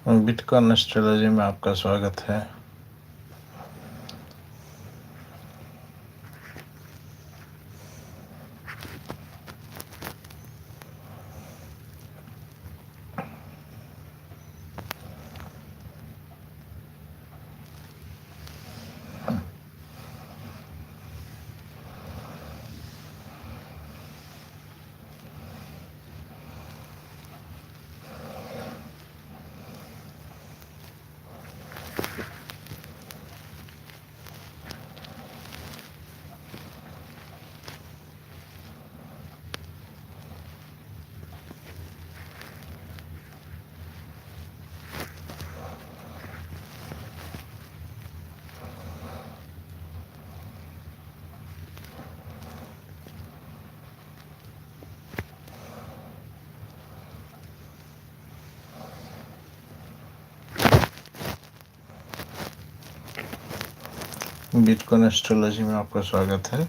Bitcoin astrology में आपका स्वागत है। बिटकॉइन एस्ट्रोलॉजी में आपका स्वागत है।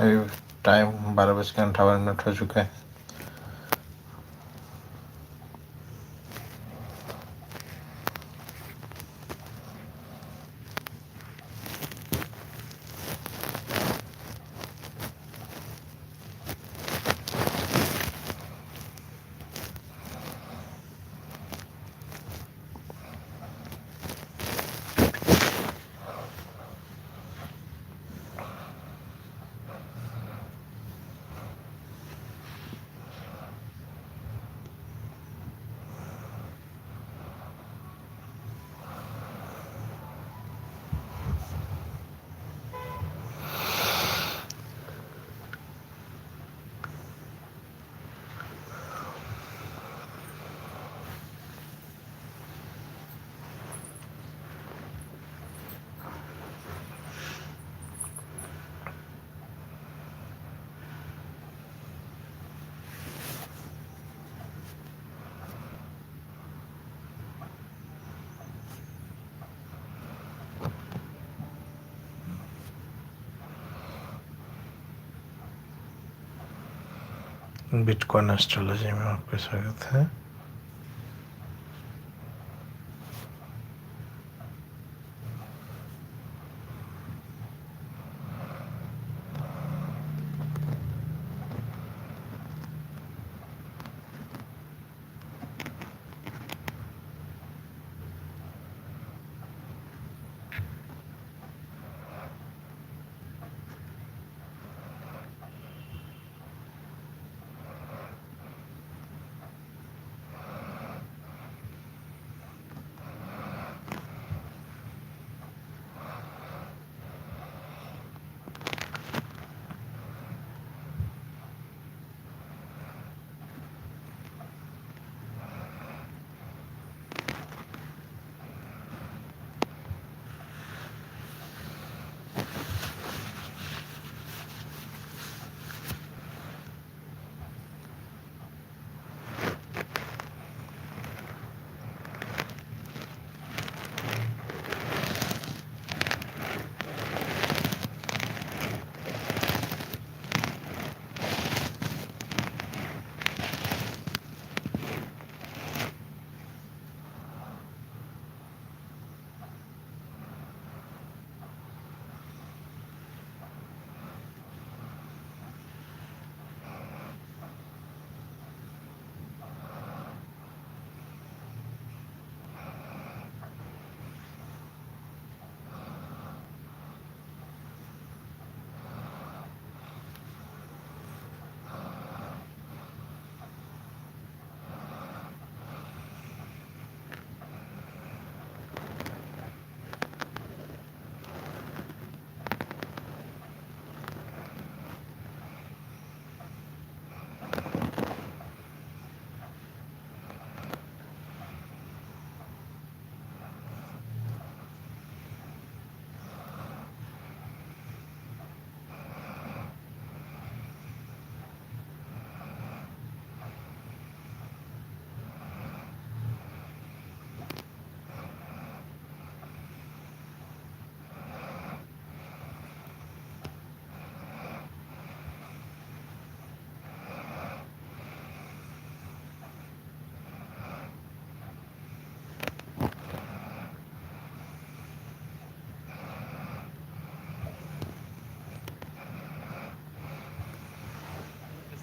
अभी टाइम 12:58 हो चुका है। बिटकॉइन एस्ट्रोलॉजी में आपका स्वागत है।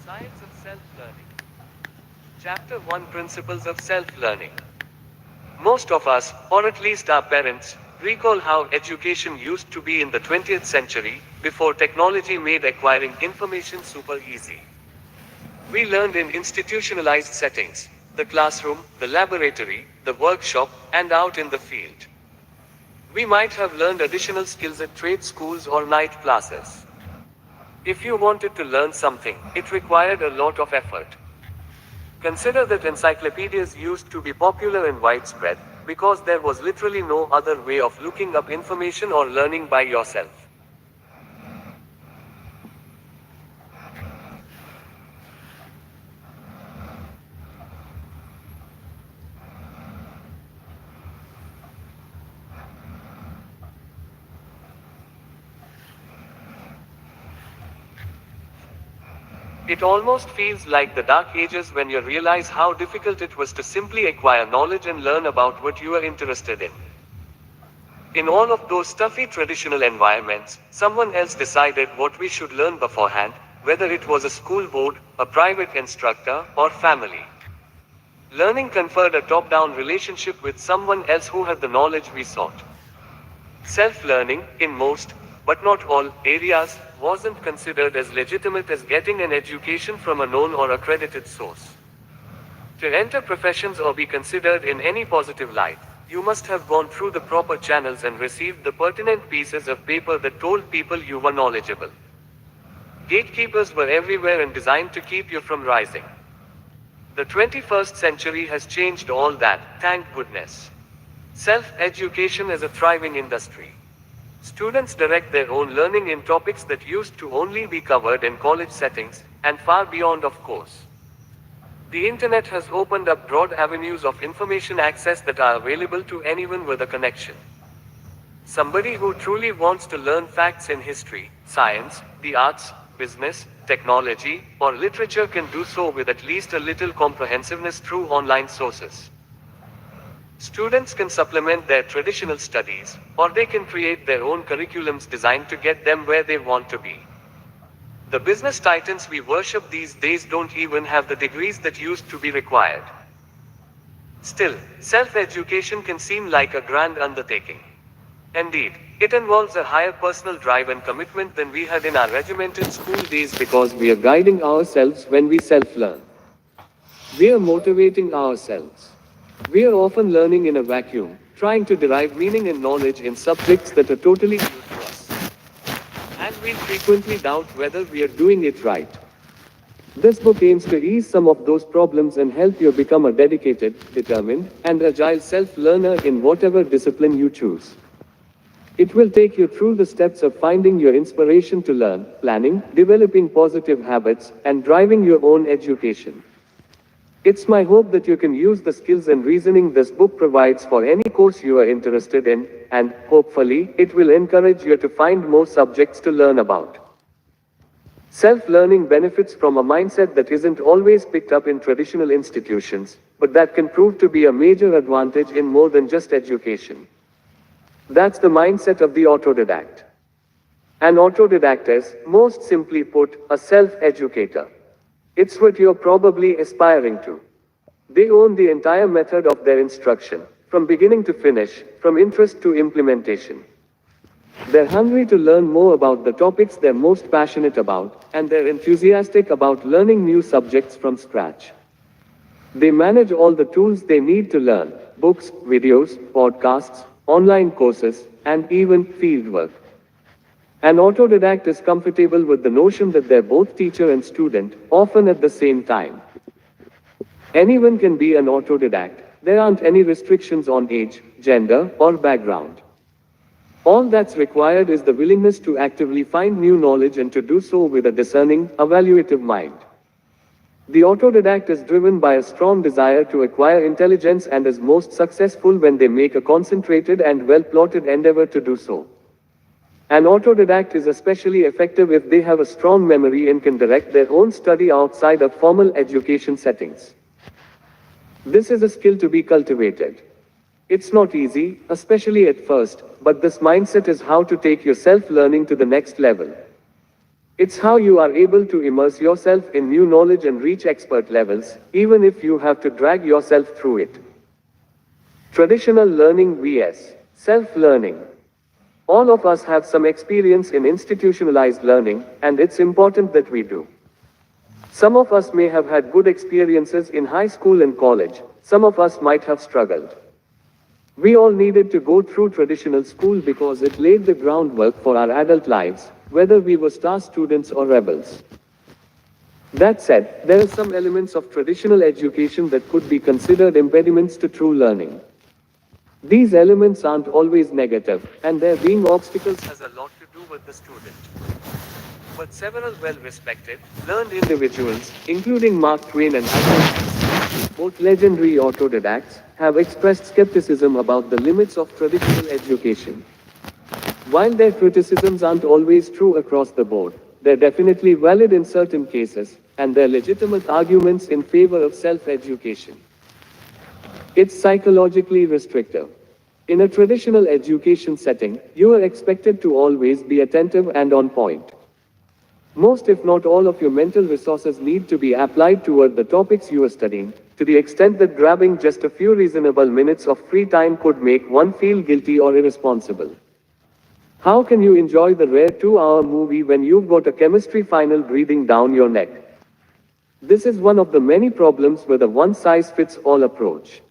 Science of Self-Learning. Chapter 1, Principles of Self-Learning. Most of us, or at least our parents, recall how education used to be in the 20th century, before technology made acquiring information super easy. We learned in institutionalized settings: the classroom, the laboratory, the workshop, and out in the field. We might have learned additional skills at trade schools or night classes. If you wanted to learn something, it required a lot of effort. Consider that encyclopedias used to be popular and widespread, because there was literally no other way of looking up information or learning by yourself. It almost feels like the dark ages when you realize how difficult it was to simply acquire knowledge and learn about what you are interested in. In all of those stuffy traditional environments, someone else decided what we should learn beforehand, whether it was a school board, a private instructor, or family. Learning conferred a top-down relationship with someone else who had the knowledge we sought. Self-learning, in most, but not all, areas, wasn't considered as legitimate as getting an education from a known or accredited source. To enter professions or be considered in any positive light, you must have gone through the proper channels and received the pertinent pieces of paper that told people you were knowledgeable. Gatekeepers were everywhere and designed to keep you from rising. The 21st century has changed all that, thank goodness. Self-education is a thriving industry. Students direct their own learning in topics that used to only be covered in college settings, and far beyond, of course. The internet has opened up broad avenues of information access that are available to anyone with a connection. Somebody who truly wants to learn facts in history, science, the arts, business, technology, or literature can do so with at least a little comprehensiveness through online sources. Students can supplement their traditional studies, or they can create their own curriculums designed to get them where they want to be. The business titans we worship these days don't even have the degrees that used to be required. Still, self-education can seem like a grand undertaking. Indeed, it involves a higher personal drive and commitment than we had in our regimented school days because we are guiding ourselves when we self-learn. We are motivating ourselves. We are often learning in a vacuum, trying to derive meaning and knowledge in subjects that are totally new to us. And we frequently doubt whether we are doing it right. This book aims to ease some of those problems and help you become a dedicated, determined, and agile self-learner in whatever discipline you choose. It will take you through the steps of finding your inspiration to learn, planning, developing positive habits, and driving your own education. It's my hope that you can use the skills and reasoning this book provides for any course you are interested in, and, hopefully, it will encourage you to find more subjects to learn about. Self-learning benefits from a mindset that isn't always picked up in traditional institutions, but that can prove to be a major advantage in more than just education. That's the mindset of the autodidact. An autodidact is, most simply put, a self-educator. It's what you're probably aspiring to. They own the entire method of their instruction, from beginning to finish, from interest to implementation. They're hungry to learn more about the topics they're most passionate about, and they're enthusiastic about learning new subjects from scratch. They manage all the tools they need to learn: books, videos, podcasts, online courses, and even fieldwork. An autodidact is comfortable with the notion that they're both teacher and student, often at the same time. Anyone can be an autodidact. There aren't any restrictions on age, gender, or background. All that's required is the willingness to actively find new knowledge and to do so with a discerning, evaluative mind. The autodidact is driven by a strong desire to acquire intelligence and is most successful when they make a concentrated and well-plotted endeavor to do so. An autodidact is especially effective if they have a strong memory and can direct their own study outside of formal education settings. This is a skill to be cultivated. It's not easy, especially at first, but this mindset is how to take your self-learning to the next level. It's how you are able to immerse yourself in new knowledge and reach expert levels, even if you have to drag yourself through it. Traditional learning vs. self-learning. All of us have some experience in institutionalized learning, and it's important that we do. Some of us may have had good experiences in high school and college, some of us might have struggled. We all needed to go through traditional school because it laid the groundwork for our adult lives, whether we were star students or rebels. That said, there are some elements of traditional education that could be considered impediments to true learning. These elements aren't always negative, and their being obstacles has a lot to do with the student. But several well-respected, learned individuals, including Mark Twain and others, both legendary autodidacts, have expressed skepticism about the limits of traditional education. While their criticisms aren't always true across the board, they're definitely valid in certain cases, and they're legitimate arguments in favor of self-education. It's psychologically restrictive. In a traditional education setting, you are expected to always be attentive and on point. Most, if not all, of your mental resources need to be applied toward the topics you are studying, to the extent that grabbing just a few reasonable minutes of free time could make one feel guilty or irresponsible. How can you enjoy the rare 2-hour movie when you've got a chemistry final breathing down your neck? This is one of the many problems with a one-size-fits-all approach.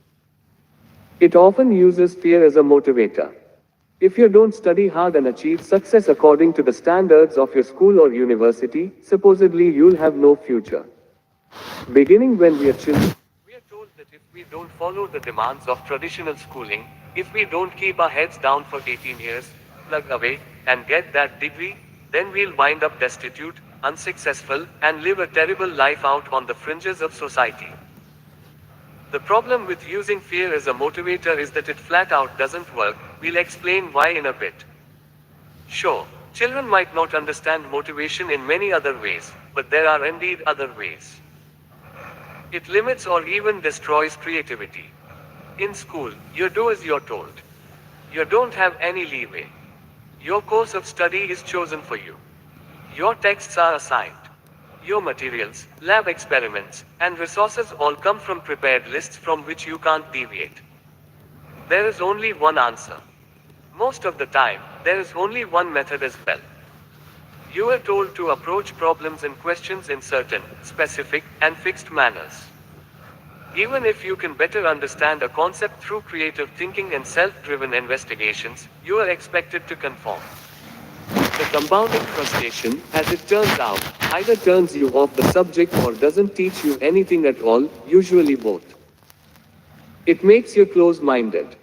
It often uses fear as a motivator. If you don't study hard and achieve success according to the standards of your school or university, supposedly you'll have no future. Beginning when we are children, we are told that if we don't follow the demands of traditional schooling, if we don't keep our heads down for 18 years, plug away, and get that degree, then we'll wind up destitute, unsuccessful, and live a terrible life out on the fringes of society. The problem with using fear as a motivator is that it flat out doesn't work. We'll explain why in a bit. Sure, Children might not understand motivation in many other ways, but there are indeed other ways. It limits or even destroys creativity. In school, you do as you're told. You don't have any leeway. Your course of study is chosen for you. Your texts are assigned. Your materials, lab experiments, and resources all come from prepared lists from which you can't deviate. There is only one answer. Most of the time, there is only one method as well. You are told to approach problems and questions in certain, specific, and fixed manners. Even if you can better understand a concept through creative thinking and self-driven investigations, you are expected to conform. The compounding frustration, as it turns out, either turns you off the subject or doesn't teach you anything at all, usually both. It makes you close-minded.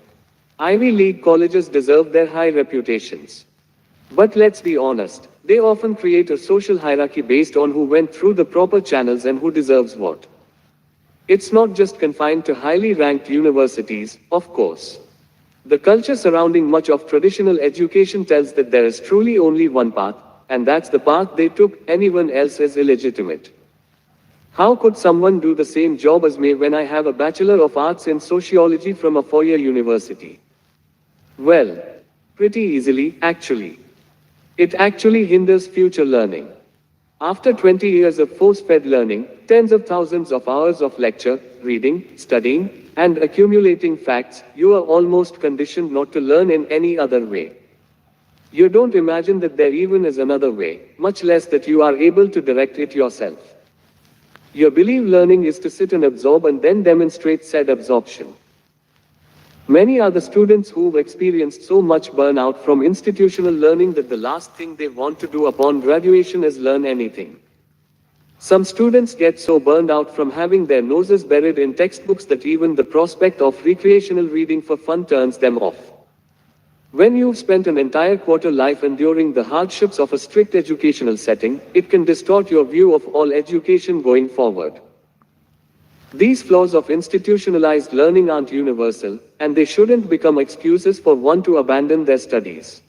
Ivy League colleges deserve their high reputations. But let's be honest, they often create a social hierarchy based on who went through the proper channels and who deserves what. It's not just confined to highly ranked universities, of course. The culture surrounding much of traditional education tells that there is truly only one path, and that's the path they took. Anyone else is illegitimate. How could someone do the same job as me when I have a Bachelor of Arts in Sociology from a four-year university? Well, pretty easily, actually. It actually hinders future learning. After 20 years of force-fed learning, tens of thousands of hours of lecture, reading, studying, and accumulating facts, you are almost conditioned not to learn in any other way. You don't imagine that there even is another way, much less that you are able to direct it yourself. You believe learning is to sit and absorb and then demonstrate said absorption. Many are the students who've experienced so much burnout from institutional learning that the last thing they want to do upon graduation is learn anything. Some students get so burned out from having their noses buried in textbooks that even the prospect of recreational reading for fun turns them off. When you've spent an entire quarter life enduring the hardships of a strict educational setting, it can distort your view of all education going forward. These flaws of institutionalized learning aren't universal, and they shouldn't become excuses for one to abandon their studies.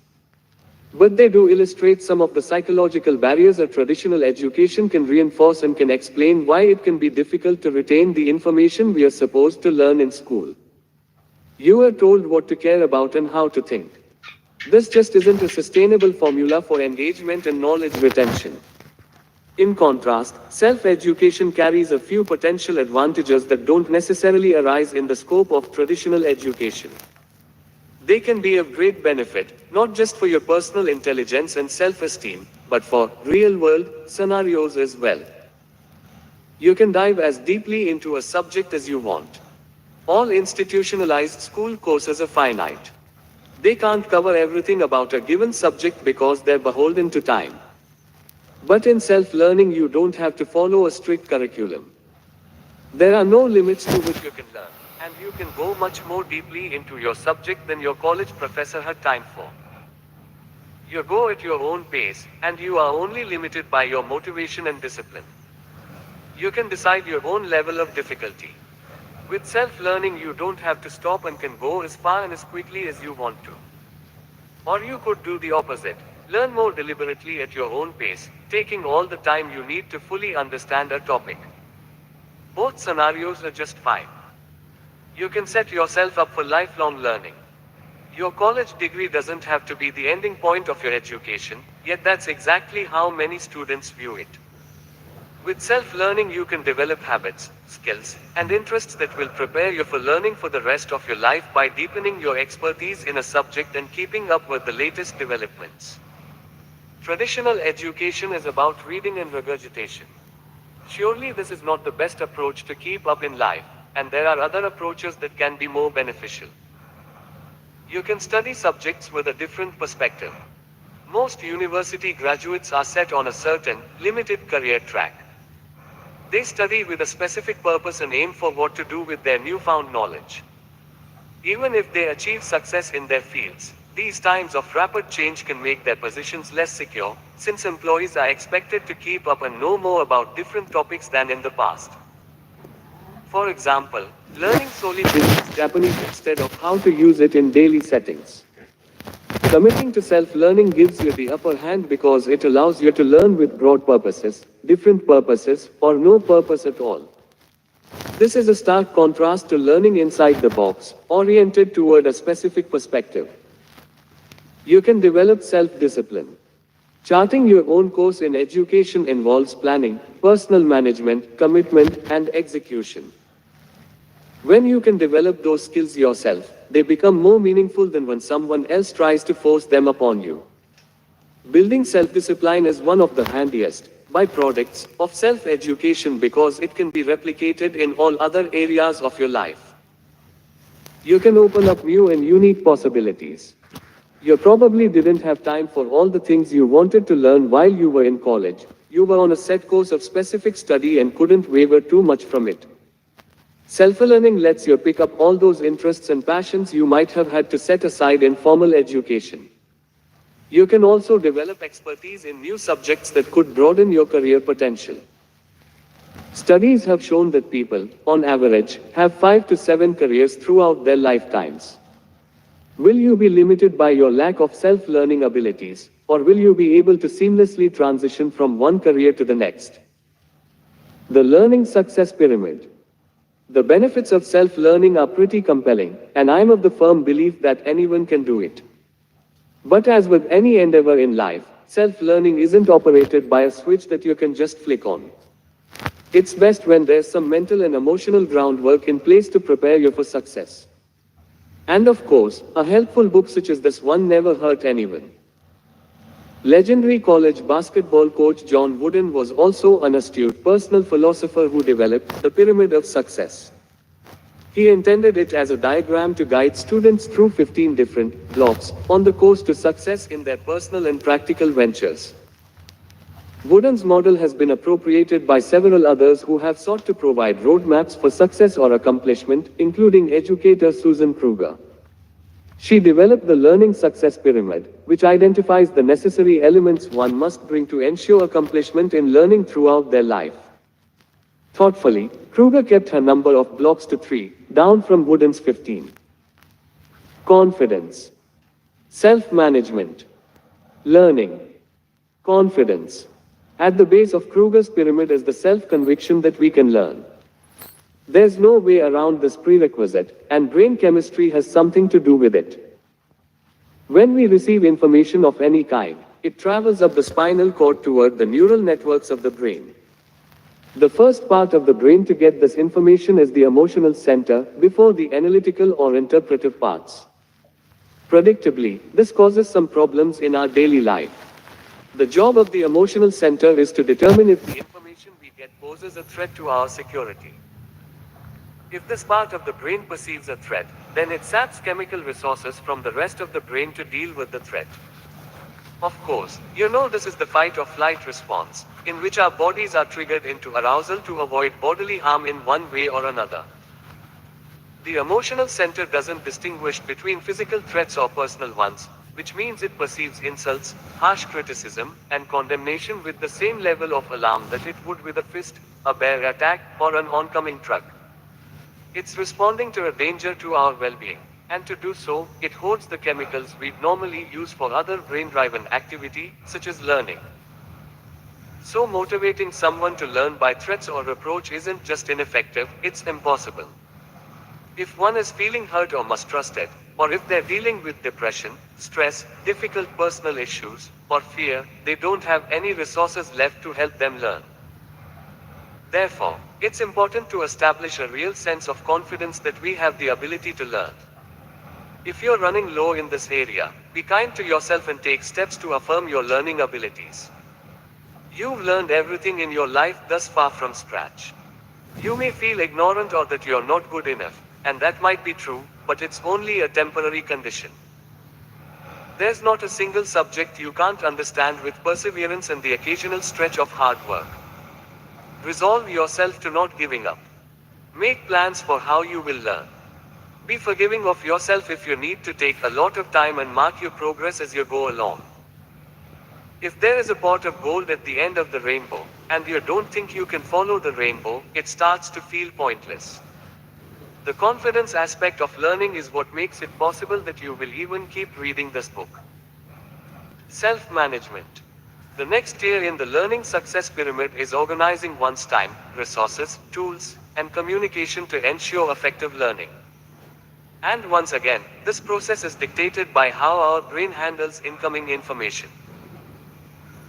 But they do illustrate some of the psychological barriers a traditional education can reinforce and can explain why it can be difficult to retain the information we are supposed to learn in school. You are told what to care about and how to think. This just isn't a sustainable formula for engagement and knowledge retention. In contrast, self-education carries a few potential advantages that don't necessarily arise in the scope of traditional education. They can be of great benefit, not just for your personal intelligence and self-esteem, but for real-world scenarios as well. You can dive as deeply into a subject as you want. All institutionalized school courses are finite. They can't cover everything about a given subject because they're beholden to time. But in self-learning you don't have to follow a strict curriculum. There are no limits to which you can learn, and you can go much more deeply into your subject than your college professor had time for. You go at your own pace, and you are only limited by your motivation and discipline. You can decide your own level of difficulty. With self-learning you don't have to stop and can go as far and as quickly as you want to. Or you could do the opposite. Learn more deliberately at your own pace, taking all the time you need to fully understand a topic. Both scenarios are just fine. You can set yourself up for lifelong learning. Your college degree doesn't have to be the ending point of your education, yet that's exactly how many students view it. With self-learning you can develop habits, skills, and interests that will prepare you for learning for the rest of your life by deepening your expertise in a subject and keeping up with the latest developments. Traditional education is about reading and regurgitation. Surely this is not the best approach to keep up in life, and there are other approaches that can be more beneficial. You can study subjects with a different perspective. Most university graduates are set on a certain, limited career track. They study with a specific purpose and aim for what to do with their newfound knowledge. Even if they achieve success in their fields, these times of rapid change can make their positions less secure, since employees are expected to keep up and know more about different topics than in the past. For example, learning solely business Japanese instead of how to use it in daily settings. Committing to self-learning gives you the upper hand because it allows you to learn with broad purposes, different purposes, or no purpose at all. This is a stark contrast to learning inside the box, oriented toward a specific perspective. You can develop self-discipline. Charting your own course in education involves planning, personal management, commitment, and execution. When you can develop those skills yourself, they become more meaningful than when someone else tries to force them upon you. Building self-discipline is one of the handiest byproducts of self-education because it can be replicated in all other areas of your life. You can open up new and unique possibilities. You probably didn't have time for all the things you wanted to learn while you were in college. You were on a set course of specific study and couldn't waver too much from it. Self-learning lets you pick up all those interests and passions you might have had to set aside in formal education. You can also develop expertise in new subjects that could broaden your career potential. Studies have shown that people, on average, have 5 to 7 careers throughout their lifetimes. Will you be limited by your lack of self-learning abilities, or will you be able to seamlessly transition from one career to the next? The Learning Success Pyramid. The benefits of self-learning are pretty compelling, and I'm of the firm belief that anyone can do it. But as with any endeavor in life, self-learning isn't operated by a switch that you can just flick on. It's best when there's some mental and emotional groundwork in place to prepare you for success. And of course, a helpful book such as this one never hurt anyone. Legendary college basketball coach John Wooden was also an astute personal philosopher who developed the Pyramid of Success. He intended it as a diagram to guide students through 15 different blocks on the course to success in their personal and practical ventures. Wooden's model has been appropriated by several others who have sought to provide roadmaps for success or accomplishment, including educator Susan Kruger. She developed the Learning Success Pyramid, which identifies the necessary elements one must bring to ensure accomplishment in learning throughout their life. Thoughtfully, Kruger kept her number of blocks to 3, down from Wooden's 15. Confidence. Self-management. Learning. Confidence. At the base of Kruger's pyramid is the self-conviction that we can learn. There's no way around this prerequisite, and brain chemistry has something to do with it. When we receive information of any kind, it travels up the spinal cord toward the neural networks of the brain. The first part of the brain to get this information is the emotional center, before the analytical or interpretive parts. Predictably, this causes some problems in our daily life. The job of the emotional center is to determine if the information we get poses a threat to our security. If this part of the brain perceives a threat, then it saps chemical resources from the rest of the brain to deal with the threat. Of course, you know this is the fight or flight response, in which our bodies are triggered into arousal to avoid bodily harm in one way or another. The emotional center doesn't distinguish between physical threats or personal ones, which means it perceives insults, harsh criticism, and condemnation with the same level of alarm that it would with a fist, a bear attack, or an oncoming truck. It's responding to a danger to our well-being, and to do so, it hoards the chemicals we'd normally use for other brain-driven activity, such as learning. So motivating someone to learn by threats or reproach isn't just ineffective, it's impossible. If one is feeling hurt or mistrusted, or if they're dealing with depression, stress, difficult personal issues, or fear, they don't have any resources left to help them learn. Therefore, it's important to establish a real sense of confidence that we have the ability to learn. If you're running low in this area, be kind to yourself and take steps to affirm your learning abilities. You've learned everything in your life thus far from scratch. You may feel ignorant or that you're not good enough, and that might be true, but it's only a temporary condition. There's not a single subject you can't understand with perseverance and the occasional stretch of hard work. Resolve yourself to not giving up. Make plans for how you will learn. Be forgiving of yourself if you need to take a lot of time and mark your progress as you go along. If there is a pot of gold at the end of the rainbow, and you don't think you can follow the rainbow, it starts to feel pointless. The confidence aspect of learning is what makes it possible that you will even keep reading this book. Self-management. The next tier in the learning success pyramid is organizing one's time, resources, tools, and communication to ensure effective learning. And once again, this process is dictated by how our brain handles incoming information.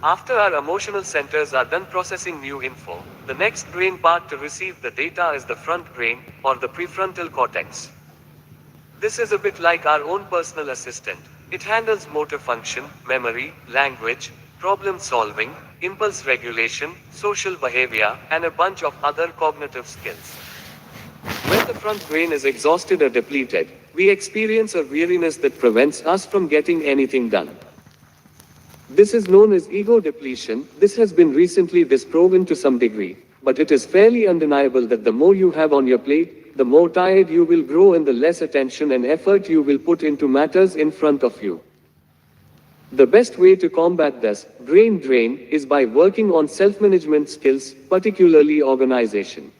After our emotional centers are done processing new info, the next brain part to receive the data is the front brain, or the prefrontal cortex. This is a bit like our own personal assistant. It handles motor function, memory, language, problem solving, impulse regulation, social behavior, and a bunch of other cognitive skills. When the front brain is exhausted or depleted, we experience a weariness that prevents us from getting anything done. This is known as ego depletion. This has been recently disproven to some degree, but it is fairly undeniable that the more you have on your plate, the more tired you will grow and the less attention and effort you will put into matters in front of you. The best way to combat this brain drain is by working on self-management skills, particularly organization.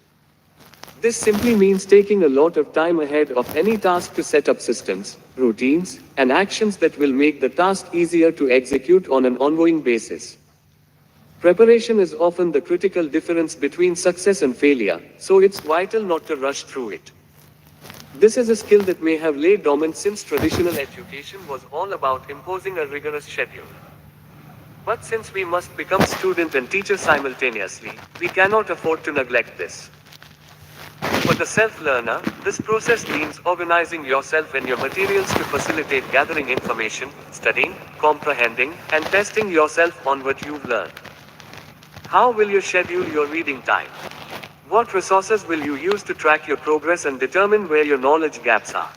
This simply means taking a lot of time ahead of any task to set up systems, routines, and actions that will make the task easier to execute on an ongoing basis. Preparation is often the critical difference between success and failure, so it's vital not to rush through it. This is a skill that may have laid dormant since traditional education was all about imposing a rigorous schedule. But since we must become student and teacher simultaneously, we cannot afford to neglect this. For the self-learner, this process means organizing yourself and your materials to facilitate gathering information, studying, comprehending, and testing yourself on what you've learned. How will you schedule your reading time? What resources will you use to track your progress and determine where your knowledge gaps are?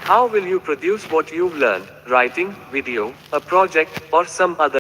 How will you produce what you've learned, writing, video, a project, or some other